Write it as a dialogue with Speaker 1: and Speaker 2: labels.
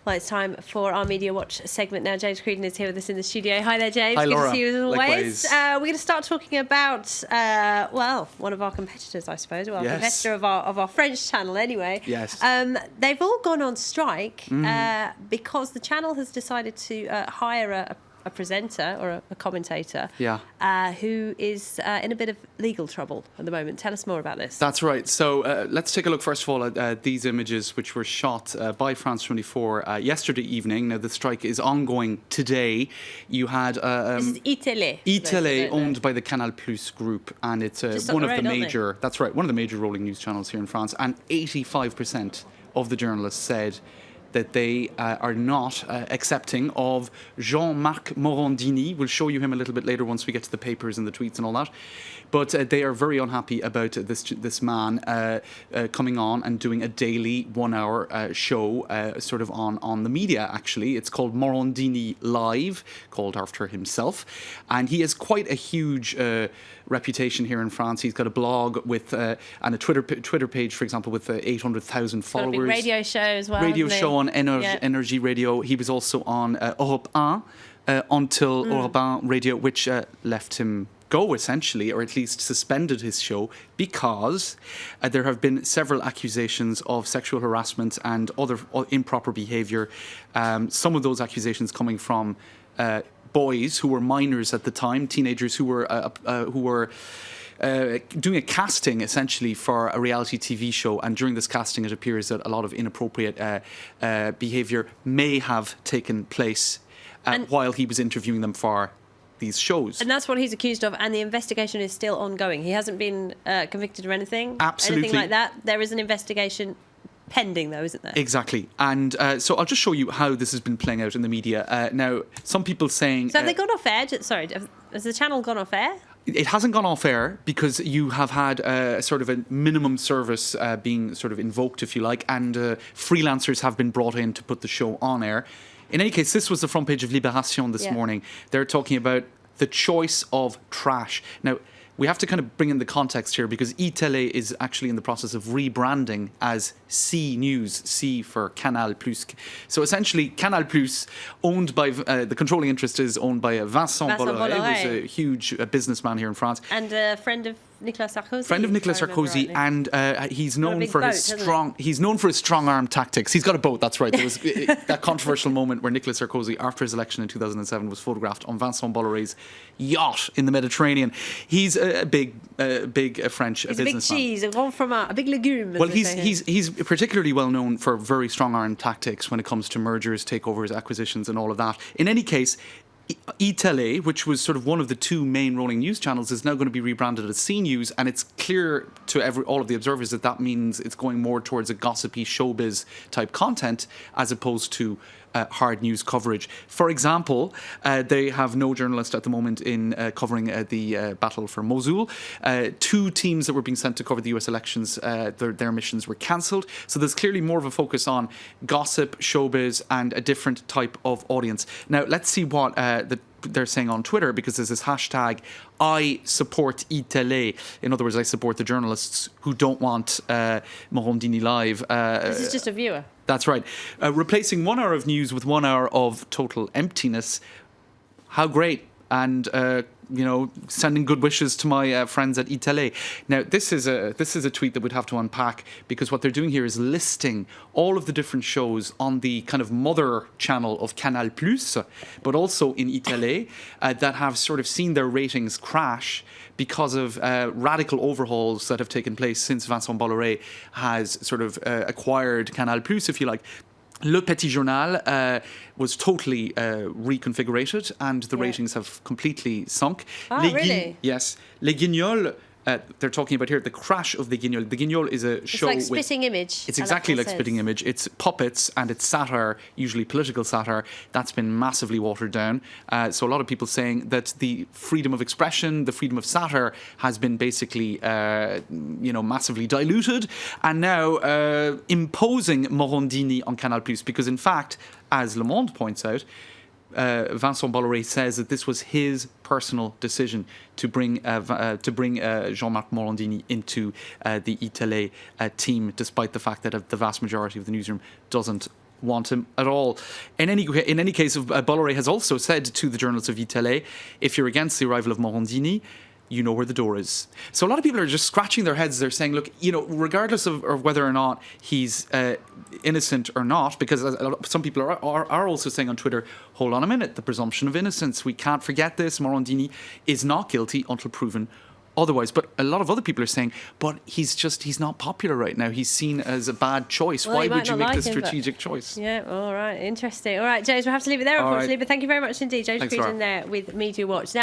Speaker 1: Well, it's time for our Media Watch segment now. James Creedon is here with us in the studio. Hi there, James.
Speaker 2: Hi,
Speaker 1: Good
Speaker 2: Laura.
Speaker 1: to see you as always.
Speaker 2: Likewise.
Speaker 1: We're going to start talking about, one of our competitors, I suppose. Well,
Speaker 2: Yes.
Speaker 1: competitor of our French channel, anyway.
Speaker 2: Yes.
Speaker 1: They've all gone on strike because the channel has decided to hire a presenter or a commentator who is in a bit of legal trouble at the moment. Tell us more about this.
Speaker 2: That's right. So let's take a look first of all at these images which were shot by France 24 yesterday evening. Now the strike is ongoing today. You had
Speaker 1: this is iTélé.
Speaker 2: iTélé, owned by the Canal Plus group, and it's one of the major. That's right, one of the major rolling news channels here in France. And 85% of the journalists said that they are not accepting of Jean-Marc Morandini. We'll show you him a little bit later once we get to the papers and the tweets and all that. But they are very unhappy about this man coming on and doing a daily 1 hour show sort of on the media, actually. It's called Morandini Live, called after himself. And he has quite a huge reputation here in France. He's got a blog with and a Twitter page, for example, with 800,000 followers.
Speaker 1: Got a big radio show as well.
Speaker 2: Radio show on Energy Radio. He was also on Europe 1 until Europe 1 Radio, which left him go, essentially, or at least suspended his show because there have been several accusations of sexual harassment and other improper behaviour. Some of those accusations coming from boys who were minors at the time, teenagers who were doing a casting, essentially, for a reality TV show. And during this casting, it appears that a lot of inappropriate behaviour may have taken place while he was interviewing them for these shows.
Speaker 1: And that's what he's accused of, and the investigation is still ongoing. He hasn't been convicted or anything.
Speaker 2: Absolutely.
Speaker 1: Anything like that. There is an investigation pending, though, isn't there?
Speaker 2: Exactly. And so I'll just show you how this has been playing out in the media. Now, some people saying...
Speaker 1: So have they gone off air? Sorry, has the channel gone off air?
Speaker 2: It hasn't gone off air because you have had sort of a minimum service being sort of invoked, if you like, and freelancers have been brought in to put the show on air. In any case, this was the front page of Libération this morning. They're talking about the choice of trash. Now, we have to kind of bring in the context here because iTélé is actually in the process of rebranding as C News, C for Canal Plus. So essentially, Canal Plus, owned by the controlling interest is owned by Vincent Bolloré, who's a huge businessman here in France,
Speaker 1: and a friend of Nicolas Sarkozy.
Speaker 2: Friend of Nicolas Sarkozy, and he's known for his strong. He's known for his strong-arm tactics. He's got a boat. That's right. There was that controversial moment where Nicolas Sarkozy, after his election in 2007, was photographed on Vincent Bolloré's yacht in the Mediterranean. He's a big French businessman.
Speaker 1: He's a big cheese, a grand fromage, a big legume.
Speaker 2: Well, he's particularly well known for very strong-arm tactics when it comes to mergers, takeovers, acquisitions, and all of that. In any case, iTélé, which was sort of one of the two main rolling news channels, is now going to be rebranded as C News, and it's clear to all of the observers that means it's going more towards a gossipy showbiz type content as opposed to hard news coverage. For example, they have no journalist at the moment in covering the battle for Mosul. Two teams that were being sent to cover the US elections, their missions were cancelled. So there's clearly more of a focus on gossip, showbiz, and a different type of audience. Now, let's see what they're saying on Twitter, because there's this hashtag, I support iTélé. In other words, I support the journalists who don't want Morandini Live.
Speaker 1: This is just a viewer.
Speaker 2: That's right. Replacing 1 hour of news with 1 hour of total emptiness. How great. And, sending good wishes to my friends at iTélé. Now, this is a tweet that we'd have to unpack, because what they're doing here is listing all of the different shows on the kind of mother channel of Canal Plus, but also in iTélé, that have sort of seen their ratings crash because of radical overhauls that have taken place since Vincent Bolloré has sort of acquired Canal Plus, if you like. Le Petit Journal was totally reconfigurated, and the ratings have completely sunk.
Speaker 1: Really?
Speaker 2: Yes. Les Guignols, they're talking about here the crash of the Guignol. The Guignol is a show.
Speaker 1: It's like Spitting Image.
Speaker 2: It's exactly like Spitting Image. It's puppets and it's satire, usually political satire. That's been massively watered down. So a lot of people saying that the freedom of expression, the freedom of satire has been basically, massively diluted, and now imposing Morandini on Canal Plus, because in fact, as Le Monde points out, Vincent Bolloré says that this was his personal decision to bring Jean-Marc Morandini into the iTélé team, despite the fact that the vast majority of the newsroom doesn't want him at all. In any case, Bolloré has also said to the journalists of iTélé, if you're against the arrival of Morandini, you know where the door is. So a lot of people are just scratching their heads. They're saying, look, regardless of whether or not he's innocent or not, because some people are also saying on Twitter, hold on a minute, the presumption of innocence, we can't forget this. Morandini is not guilty until proven otherwise. But a lot of other people are saying, but he's not popular right now. He's seen as a bad choice.
Speaker 1: Well,
Speaker 2: why would you make
Speaker 1: like
Speaker 2: this strategic choice?
Speaker 1: Yeah, all right, interesting. All right, James, we'll have to leave it there, unfortunately. But thank you very much indeed, James Cruden there with Media Watch. Now,